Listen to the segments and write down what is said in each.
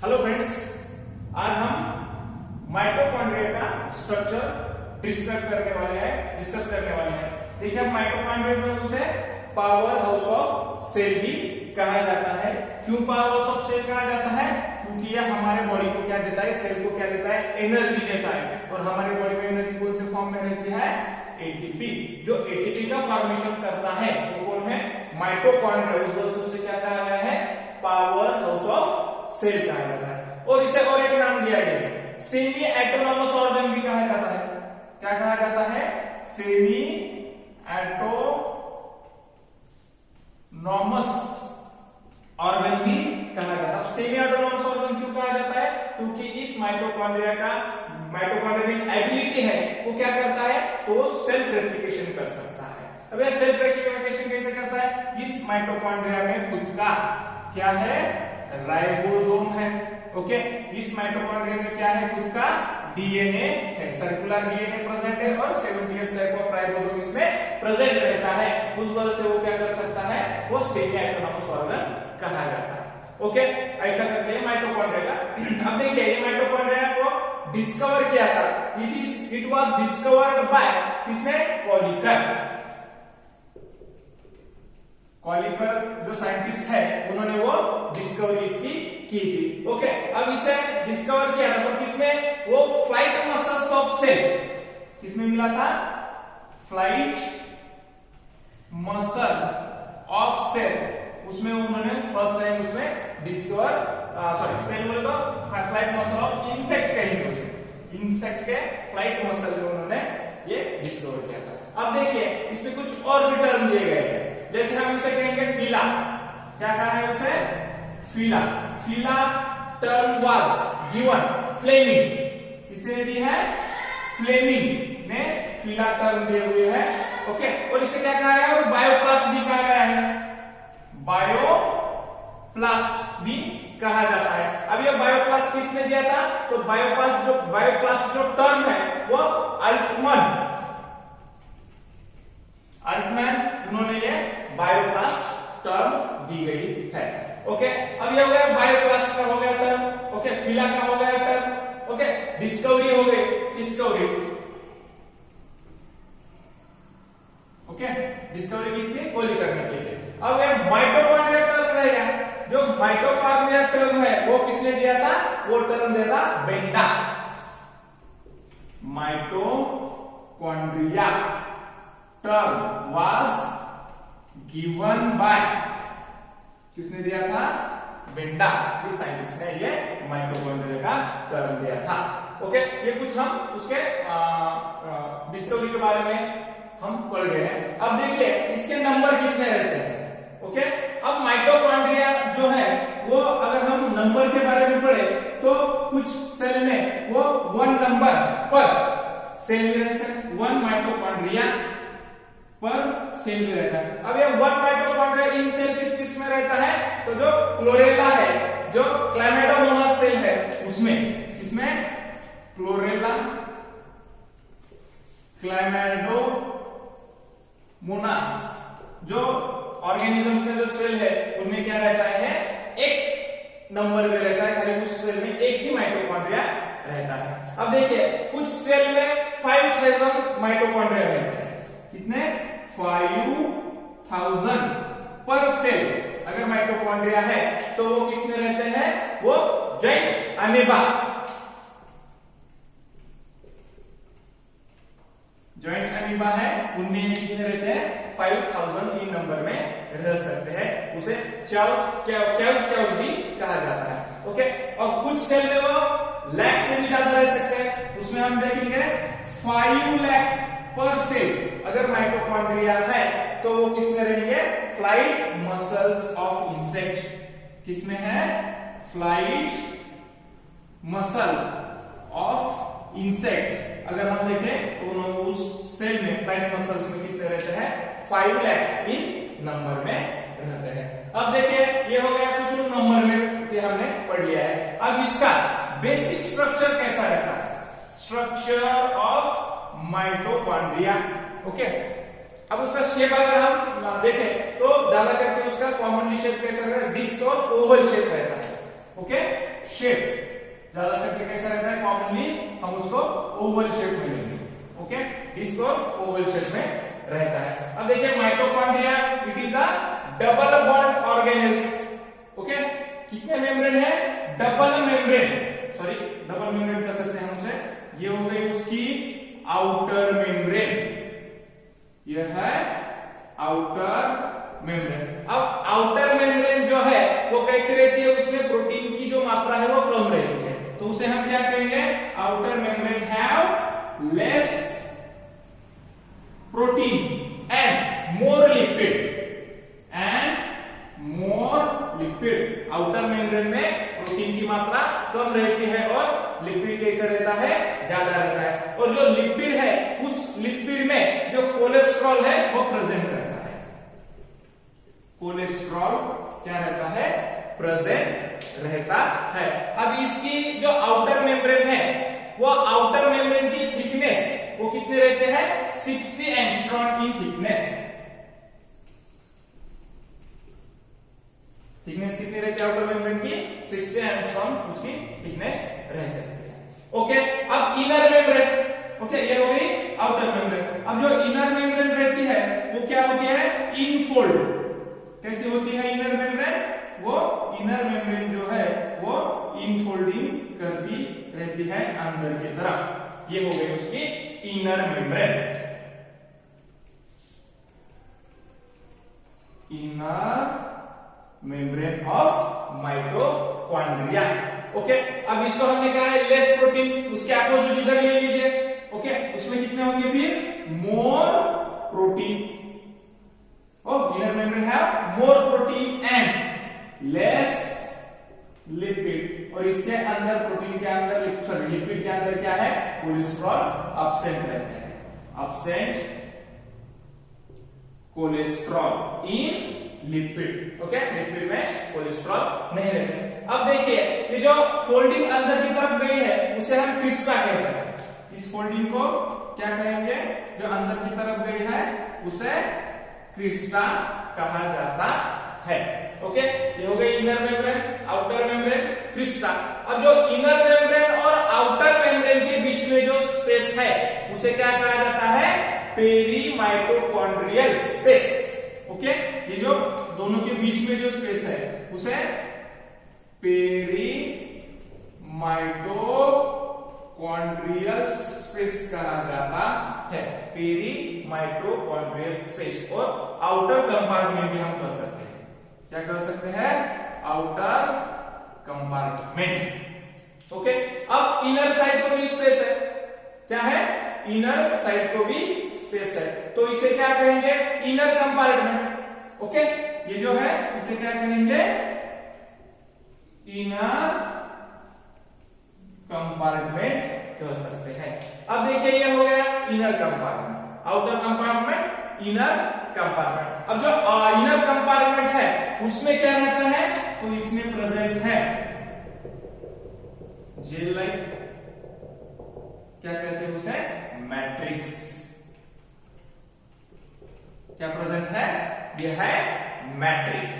Hello friends, आज हम mitochondria का स्ट्रक्चर डिस्कस करने वाले हैं। देखिए, अब माइटोकॉन्ड्रिया जो है उसे पावर हाउस ऑफ सेल भी कहा जाता है। क्यों पावर हाउस ऑफ सेल कहा जाता है? क्योंकि यह हमारे बॉडी को क्या देता है, सेल को क्या देता है, एनर्जी देता है। और हमारे बॉडी में एनर्जी कौन से फॉर्म में रहती है? एटीपी। जो एटीपी का फॉर्मेशन करता है वो कौन है? माइटोकॉन्ड्रिया। उस वजह से क्या कहा गया है? पावर हाउस ऑफ सेल कहा जाता है। और इसे और एक नाम दिया गया है, सेमी एटोनॉमस ऑर्गन भी कहा जाता है। क्या कहा जाता है? सेमी एटोनॉमस ऑर्गन भी कहा जाता है। सेमी एटोनॉमस ऑर्गन क्यों कहा जाता है? क्योंकि इस माइटोकॉन्ड्रिया में एबिलिटी है, वो क्या करता है? तो वो सेल्फ रेप्लिकेशन कर सकता है। अब यह सेल्फ रेप्लिकेशन कैसे करता है? इस माइटोकॉन्ड्रिया में खुद का क्या है? राइबोसोम है। ओके, इस माइटोकॉन्ड्रिया में क्या है? खुद का डीएनए है, सर्कुलर डीएनए प्रेजेंट है और 70s टाइप ऑफ राइबोसोम इसमें प्रेजेंट रहता है। उस वजह से वो क्या कर सकता है? वो सेमी एटोनॉमस ऑर्गन कहा जाता है। ओके, ऐसा करते हैं माइटोकॉन्ड्रिया का। अब देखिए, ये माइटोकॉन्ड्रिया को डिस्कवर किया था। इट वाज डिस्कवर्ड बाय किसने? कॉलिकर जो साइंटिस्ट है उन्होंने वो डिस्कवरी इसकी की थी। ओके, अब इसे डिस्कवर किया था तो किसमें? वो फ्लाइट मसल्स ऑफ सेल। किसमें मिला था? Flight muscle of cell. उसमें उन्होंने फर्स्ट टाइम उसमें डिस्कवर सेल बोले तो फ्लाइट मसल ऑफ इंसेक्ट कहेंगे उसे। इंसेक्ट के फ्लाइट मसल में उन्होंने ये डिस्कवर किया था। अब देखिए, इसमें कुछ और भी टर्म दिए गए हैं। जैसे हम उसे कहेंगे फीला। क्या कहा है उसे? फीला। फीला टर्म वाज गिवन फ्लेमिंग। किसने दी है? फ्लेमिंग ने फीला टर्म दिए हुए है। ओके, और इसे क्या कहा है? बायोप्लास्ट भी कहा गया है। बायोप्लास्ट भी कहा जाता है। अब ये बायोप्लास्ट किसने दिया था? तो बायोप्लास्ट जो टर्म है वो अल्टमैन उन्होंने ये बायोप्लास्ट टर्म दी गई है। ओके, अब ये हो गया बायोप्लास्ट का हो गया टर्म। ओके, फीला का हो गया टर्म। ओके, डिस्कवरी हो गई, डिस्कवरी। ओके, डिस्कवरी किसकी? कॉलिकर ने की थी। अब ये माइटोकॉन्ड्रिया टर्म रहेगा। जो माइटोकॉन्ड्रिया टर्म है वो किसने दिया था? वो टर्म दिया था Benda. Mitochondria term was given by किसने दिया था? बेंडा। इस साइंटिस्ट ने ये माइटोकॉन्ड्रिया का टर्म दिया था। ओके, ये कुछ हम उसके डिस्कवरी के बारे में हम पढ़ गए हैं। अब देखिए, इसके नंबर कितने रहते हैं। ओके, अब माइटोकॉन्ड्रिया जो है वो अगर हम नंबर के बारे में पढ़े तो कुछ सेल में वो 1 नंबर पर सेल में रह सकते, 1 माइटोकॉन्ड्रिया पर सेल में रहता है। अब ये 1 माइटोकॉन्ड्रिया इन सेल किस में रहता है? तो जो क्लोरेला है, जो क्लैमेडोमोनास सेल है उसमें, किसमें? क्लोरेला क्लैमेडोमोनास जो ऑर्गेनिज्म से जो सेल है उनमें क्या रहता है? एक नंबर में रहता है। खाली उस सेल में एक ही माइटोकॉन्ड्रिया रहता है। अब देखिए, कुछ सेल में 5000 माइटोकॉन्ड्रिया रहते हैं। कितने? 5000 पर सेल अगर माइटोकॉन्ड्रिया है तो वो किसमें रहते हैं? वो जॉइंट अमीबा। जॉइंट अमीबा है, उनमें कितने रहते हैं? 5000 इन नंबर में रह सकते हैं। उसे कैव्स भी कहा जाता है। ओके, और कुछ सेल में वो लाख से भी ज्यादा रह सकते हैं। उसमें हम देखेंगे 5 लाख पर सेल अगर माइटोकॉन्ड्रिया है तो वो किसमें रहेंगे? Flight muscles of insect. किसमें है? Flight muscle of insect. अगर हम देखें तो उस सेल में फ्लाइट मसल्स में कितने रहते हैं? 5 लाख इन नंबर में रहते हैं। अब देखिए, ये हो गया कुछ नंबर में हमने पढ़ लिया है। अब इसका बेसिक स्ट्रक्चर कैसा रहता है? Structure of mitochondria. ओके, अब उसका शेप अगर हम देखें तो ज्यादा करके उसका कॉमनली शेप कैसा रहता है? डिस्क और ओवल शेप रहता है। ओके, शेप ज्यादा करके कैसा रहता है, कॉमनली हम उसको ओवल शेप में लेंगे। ओके, डिस्क और ओवल शेप में रहता है। अब देखिए mitochondria, it is a double bond organelles. Okay, कितने मेम्ब्रेन है, double membrane, sorry double membrane कर सकते हैं हम उसे, ये हो गई उसकी आउटर मेम्ब्रेन, यह है आउटर मेम्ब्रेन। अब आउटर मेम्ब्रेन जो है वो कैसी रहती है, उसमें प्रोटीन की जो मात्रा है वो कम रहती है, तो उसे हम क्या कहेंगे, outer membrane have less protein and more lipid, outer membrane में प्रोटीन की मात्रा कम रहती है और लिपिड कैसा रहता है, ज्यादा रहता है। और जो लिपिड है उस लिपिड में जो कोलेस्ट्रॉल है वो प्रेजेंट रहता है, कोलेस्ट्रॉल क्या रहता है, प्रेजेंट रहता है। अब इसकी जो आउटर मेम्ब्रेन है वो आउटर मेम्ब्रेन की थिकनेस वो कितने रहते हैं, 60 एंगस्ट्रॉम इन थिकनेस। थिकनेस कितनी रहती है आउटर मेम्ब्रेन की, 60 एंगस्ट्रॉम उसकी थिकनेस रह सकती है। ओके, अब इनर मेम्ब्रेन, ओके ये हो गई आउटर मेम्ब्रेन। अब जो इनर मेम्ब्रेन रहती है वो क्या होती है, इनफोल्ड। कैसी होती है इनर मेम्ब्रेन, वो इनर मेम्ब्रेन जो है वो इनफोल्डिंग करती रहती है अंदर की तरफ, ये हो गई उसकी inner membrane. Inner membrane of mitochondria. Okay, अब इसको हमने कहा है लेस प्रोटीन, उसके अपोजिट इधर ले लीजिए। ओके, उसमें कितने होंगे फिर, more protein. Inner membrane have more protein and less lipid, और इसके अंदर प्रोटीन के अंदर, सॉरी लिपिड के अंदर क्या है, कोलेस्ट्रॉल अब्सेंट रहता है, absent cholesterol in lipid. Okay, lipid में कोलेस्ट्रॉल नहीं रहते। अब देखिए ये जो फोल्डिंग अंदर की तरफ गई है उसे हम क्रिस्टा कहते हैं। इस फोल्डिंग को क्या कहेंगे, जो अंदर की तरफ गई है उसे क्रिस्टा कहा जाता है। ओके, ये हो गई inner membrane, outer membrane, Crysta. अब जो इनर मेम्ब्रेन और आउटर मेम्ब्रेन के बीच में जो स्पेस है उसे क्या कहा जाता है, पेरीमाइटोकॉन्ड्रियल स्पेस। ओके, ये जो दोनों के बीच में जो स्पेस है उसे पेरीमाइटोकॉन्ड्रियल स्पेस कहा जाता है, पेरीमाइटोकॉन्ड्रियल स्पेस। और आउटर कंपार्टमेंट भी हम कर सकते हैं, क्या कर सकते हैं, आउटर कंपार्टमेंट। ओके, अब इनर साइड को भी स्पेस है, क्या है, इनर साइड को भी स्पेस है, तो इसे क्या कहेंगे, इनर कंपार्टमेंट। ओके, ये जो है इसे क्या कहेंगे, इनर कंपार्टमेंट कह सकते हैं। अब देखिए ये हो गया inner compartment, outer compartment, inner compartment. अब जो इनर कंपार्टमेंट है उसमें क्या रहता है, तो इसमें प्रेजेंट है जेल लाइक, क्या कहते हैं उसे, मैट्रिक्स। क्या प्रेजेंट है, यह है मैट्रिक्स।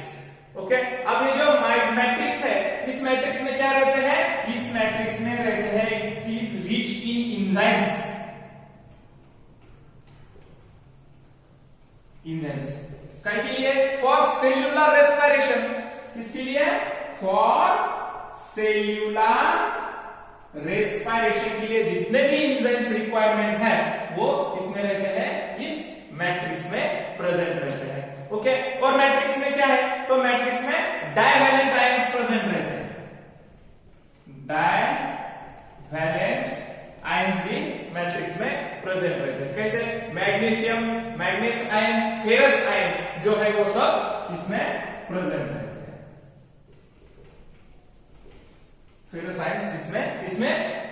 ओके, अब ये जो मैट्रिक्स है इस मैट्रिक्स में क्या रहते हैं, इस मैट्रिक्स में रहते हैं, it is rich in enzymes. Enzymes के लिए, फॉर सेल्यूलर रेस्पिरेशन, किसके लिए, फॉर सेल्यूलर रेस्पिरेशन के लिए जितने भी एंजाइम्स रिक्वायरमेंट है वो इसमें रहते हैं, इस मैट्रिक्स में प्रेजेंट रहते हैं। ओके, और मैट्रिक्स में क्या है, तो मैट्रिक्स में डाइवैलेंट आयंस प्रेजेंट रहते हैं, डाइवैलेंट आयंस भी मैट्रिक्स में प्रेजेंट रहते हैं। कैसे, magnesium, manganese ion, ferrous ion जो है वो सब इसमें प्रेजेंट रहते हैं। फेरस आयंस इसमें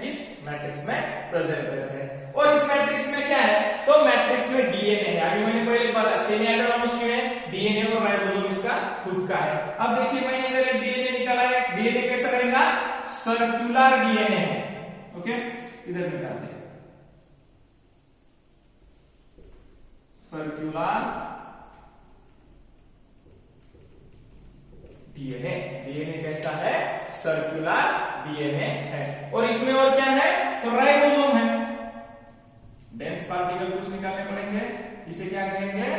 इस मैट्रिक्स में प्रेजेंट रहते हैं। और इस मैट्रिक्स में क्या है, तो मैट्रिक्स में डीएनए है। अभी मैंने पहले बताया सेमी ऑटोनॉमस क्यों है, डीएनए और राइबोसोम इसका खुद का है। अब देखिए मैंने इधर डीएनए निकाला है, डीएनए कैसा रहेगा, सर्कुलर डीएनए है। ओके, इधर निकालते हैं, सर्कुलर डीएनए। डीएनए कैसा है? सर्कुलर डीएनए है। और इसमें और क्या है? तो राइबोसोम है। डेंस पार्टिकल कुछ निकालने पड़ेंगे, इसे क्या कहेंगे?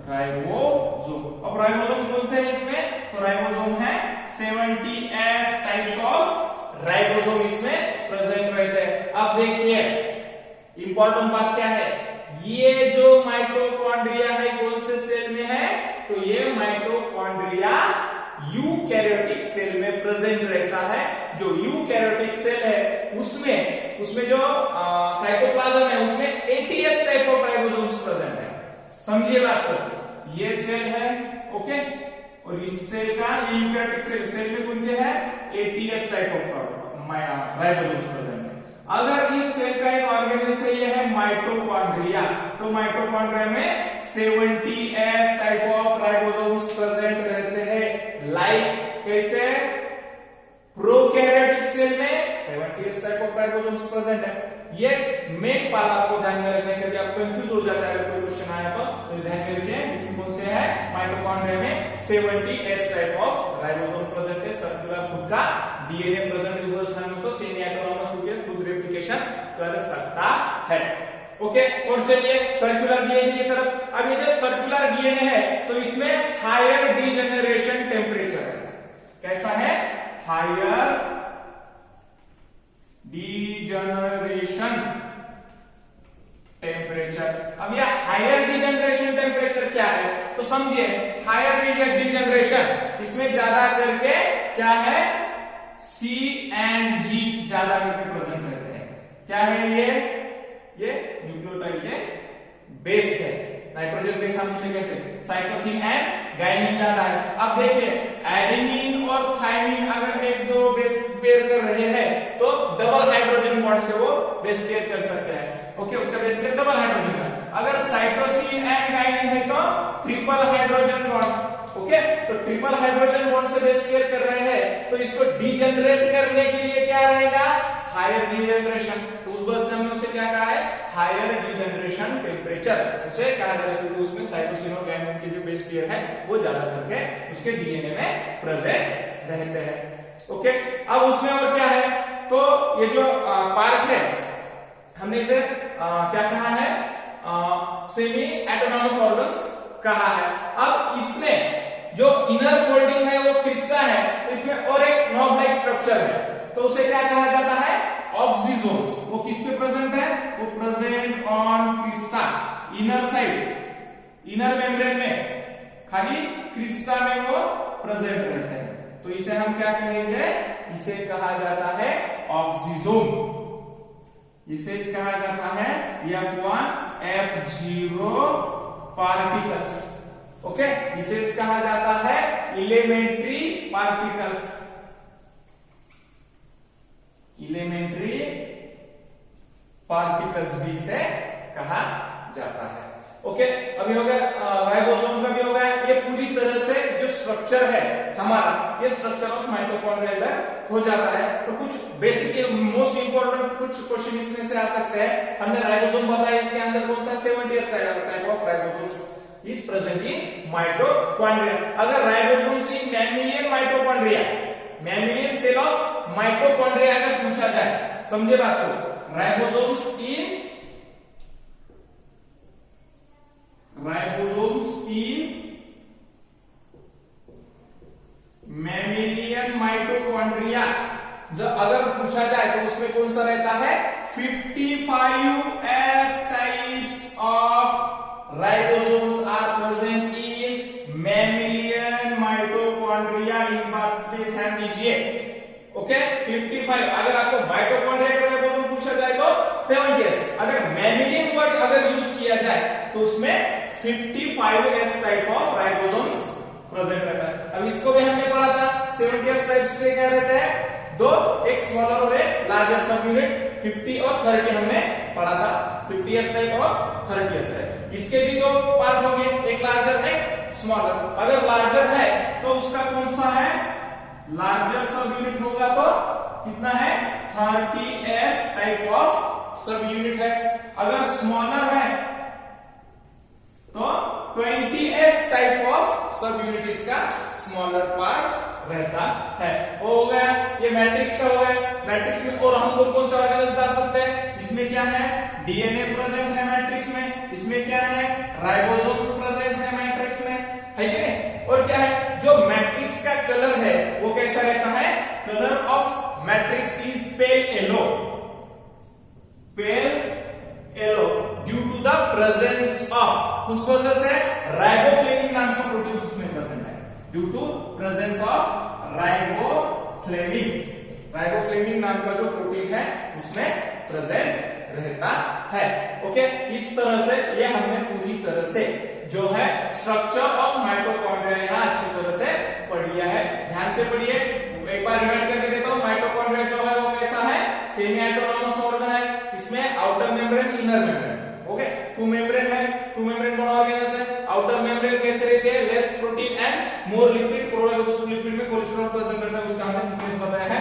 राइबोसोम। अब राइबोसोम कौन से है इसमें? तो राइबोसोम है 70S टाइप्स ऑफ राइबोसोम इसमें प्रेजेंट रहते हैं। अब देखिए इंपॉर्टेंट बात क्या है, ये जो माइटोकॉन्ड्रिया है कौन से सेल में है? तो ये माइटोकॉन्ड्रिया यूकैरियोटिक सेल में प्रेजेंट रहता है। जो यूकैरियोटिक सेल है उसमें जो साइटोप्लाज्म है उसमें 80S type of ribosomes present है। समझिए बात को, ये सेल है, ओके, और इस सेल का ये यूकैरियोटिक सेल में कौन से है? 80S type of ribosomes present है। अगर इस सेल का एक ऑर्गेनेल है, ये है माइटोकॉन्ड्रिया, तो माइटोकॉन्ड्रिया में 70S type of ribosomes present रहते हैं। लाइक कैसे? प्रोकैरियोटिक सेल में 70S type of ribosomes present है। ये मेन पार्ट आपको ध्यान में रखना है, कभी आप कंफ्यूज हो जाता है अगर कोई क्वेश्चन आया तो ध्यान में रखिए। इसमें कौन से है? माइटोकॉन्ड्रिया में 70S type of ribosome present है। सर्कुलर खुद का डीएनए प्रेजेंट है, सेमी ऑटोनॉमस न्यूक्लियस खुद रेप्लिकेशन कर सकता है। ओके, और चलिए सर्कुलर डीएनए की तरफ। अब ये जो सर्कुलर डीएनए है तो इसमें हायर डीजेनरेशन टेम्परेचर है। कैसा है? Higher degeneration temperature. अब यह हायर डीजनरेशन टेम्परेचर क्या है? तो समझिए, हायर डीजनरेशन इसमें ज्यादा करके क्या है? C एंड G ज्यादा करके प्रेजेंट रहते हैं। क्या है ये न्यूक्लियोटाइड के बेस है। नाइट्रोजन बेस हम उसे कहते हैं। साइटोसिन एंड गाइनिन ज्यादा है। अब देखिए एडेनिन और थाइमिन अगर एक दो बेस पेयर कर रहे हैं तो डबल हाइड्रोजन बॉन्ड से वो बेस पेयर कर सकते हैं। ओके, उसका बेस पेयर डबल हाइड्रोजन है। अगर साइटोसिन एंड गाइनिन है तो ट्रिपल हाइड्रोजन बॉन्ड। ओके, तो ट्रिपल हाइड्रोजन बॉन्ड से बेस पेयर कर रहे हैं तो इसको डीजनरेट करने के लिए क्या रहेगा? Higher degeneration. तो उस बस से हमने उसे क्या कहा है? हायर डीजनरेशन टेम्परेचर उसे कहा जाता है, क्योंकि उसमें साइटोसिन और गाइनिन के जो बेस पेयर है वो ज्यादा करके उसके डीएनए में प्रेजेंट रहते हैं। ओके, अब उसमें और क्या है? तो ये जो पार्ट है हमने इसे क्या कहा है? सेमी ऑटोनॉमस ऑर्गन्स कहा है। अब इसमें जो इनर फोल्डिंग है वो क्रिस्टा है, इसमें और एक नॉब लाइक स्ट्रक्चर है तो उसे क्या कहा जाता है? ऑक्सीजोम्स। वो किस पे प्रेजेंट है? वो present on Crysta inner side, inner membrane में, खाली क्रिस्टा में वो प्रेजेंट रहते हैं। तो इसे हम क्या कहेंगे? इसे कहा जाता है ऑक्सीजोम। इसे कहा जाता है F1 F0 पार्टिकल्स। ओके, इसे कहा जाता है एलिमेंट्री पार्टिकल्स। एलिमेंट्री पार्टिकल्स भी इसे कहा जाता है। ओके, अभी हो गया राइबोसोम का भी हो गया। ये पूरी तरह से जो स्ट्रक्चर है हमारा, ये स्ट्रक्चर ऑफ माइटोकॉन्ड्रिया इधर हो जाता है। तो कुछ बेसिक मोस्ट इंपोर्टेंट कुछ क्वेश्चन इसमें से आ सकते हैं। हमने राइबोसोम बताया, इसके अंदर कौन सा 70S type of ribosomes is present in mitochondria. अगर ribosomes in mammalian mitochondria, mammalian cell of mitochondria अगर पूछा जाए, समझे बात को, राइबोसोम्स इन मैमिलियन माइटोकॉन्ड्रिया जो अगर पूछा जाए तो उसमें कौन सा रहता है? 55S types of ribosomes are present in mammalian mitochondria. इस बात पे ध्यान दीजिए। ओके, 55। अगर आपको माइटोकॉन्ड्रिया का राइबोसोम पूछा जाए तो 70S। अगर मैमिलियन वर्ड अगर यूज किया जाए तो उसमें 55S type of ribosomes present रहता है। अब इसको भी हमने पढ़ा था। 70S टाइप्स पे क्या रहता है? दो, एक स्मॉलर और एक लार्जर सब यूनिट। 50 और 30 हमने पढ़ा था। 50S टाइप और 30S टाइप। इसके भी दो पार्ट होंगे, एक लार्जर है, स्मॉलर। अगर लार्जर है तो उसका कौन सा है? लार्जर सब यूनिट होगा तो कितना है? 30S टाइप ऑफ सब यूनिट है। अगर स्मॉलर है तो 20s टाइप ऑफ सब यूनिट इसका स्मॉलर पार्ट रहता है। वो हो गया, ये मैट्रिक्स का हो गया। मैट्रिक्स में और हम कौन कौन से ऑर्गेनल्स डाल सकते हैं? इसमें क्या है? डीएनए प्रेजेंट है मैट्रिक्स में। इसमें क्या है? राइबोसोम्स प्रेजेंट है मैट्रिक्स में, है कि? और क्या है? जो मैट्रिक्स का कलर है वो कैसा रहता है? Colour of matrix is pale yellow, pale yellow due to the presence of, उस वजह से राइबोफ्लेविन नाम का प्रोटीन उसमें प्रेजेंट है, due to presence of riboflavin. Riboflavin नाम का जो प्रोटीन है उसमें प्रेजेंट रहता है। ओके, इस तरह से ये हमने पूरी तरह से जो है स्ट्रक्चर ऑफ माइटोकॉन्ड्रिया यहां अच्छी तरह से पढ़ लिया है। ध्यान से पढ़िए, एक बार रिमाइंड करके देता हूं। माइटोकॉन्ड्रिया जो है वो कैसा है? सेमी ऑटोनॉमस ऑर्गन है। इसमें outer membrane, inner membrane, okay, two membrane है, टू मेम्ब्रेन बना ऑर्गेनल्स है। आउटर मेम्ब्रेन कैसे रहती है? Less protein and more lipid. Lipid में कोलेस्ट्रॉल प्रेजेंट रहता है, उसका हमने थिकनेस बताया है।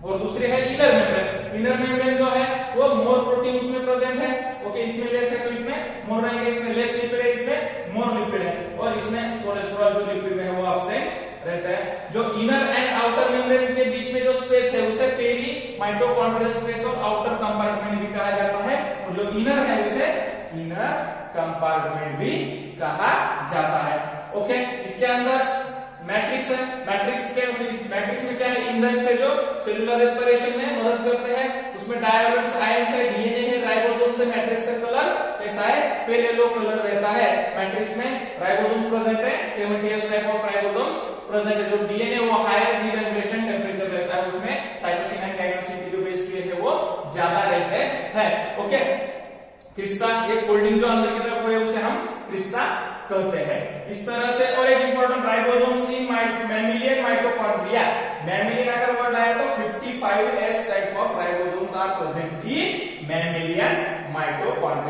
और दूसरे है इनर मेम्ब्रेन। इनर मेम्ब्रेन जो है वो मोर प्रोटीन उसमें प्रेजेंट है, ओके, इसमें लेस है तो इसमें मोर रहेंगे, इसमें लेस लिपिड है, इसमें मोर लिपिड है, और इसमें कोलेस्ट्रॉल जो लिपिड में है वो एब्सेंट रहता है। जो इनर एंड आउटर मेम्ब्रेन के बीच में जो स्पेस है उसे पेरी माइटोकॉन्ड्रियल स्पेस और आउटर कंपार्टमेंट भी कहा जाता है, और जो इनर है उसे इनर कंपार्टमेंट भी कहा जाता है। ओके, इसके अंदर मैट्रिक्स है। मैट्रिक्स में क्या है? एंजाइम्स है जो सेलुलर रेस्पिरेशन में मदद करते हैं। उसमें डायरेक्ट आयंस है, डीएनए है, राइबोसोम से। मैट्रिक्स का कलर कैसा है? पेल येलो कलर रहता है। मैट्रिक्स में राइबोसोम्स प्रेजेंट है, 70s type of ribosomes present है। जो डीएनए वो हायर रीजनरेशन टेम्परेचर रहता है, उसमें साइटोसिन एंड काइनेसिन की जो बेस पेयर है वो ज्यादा रहते हैं। ओके, क्रिस्टा, ये फोल्डिंग जो अंदर की तरफ है उसे हम क्रिस्टा कहते हैं। इस तरह से, और एक important, ribosomes in mammalian mitochondria. Mammalian अगर वर्ड आया तो 55s type of ribosomes are present in mammalian mitochondria.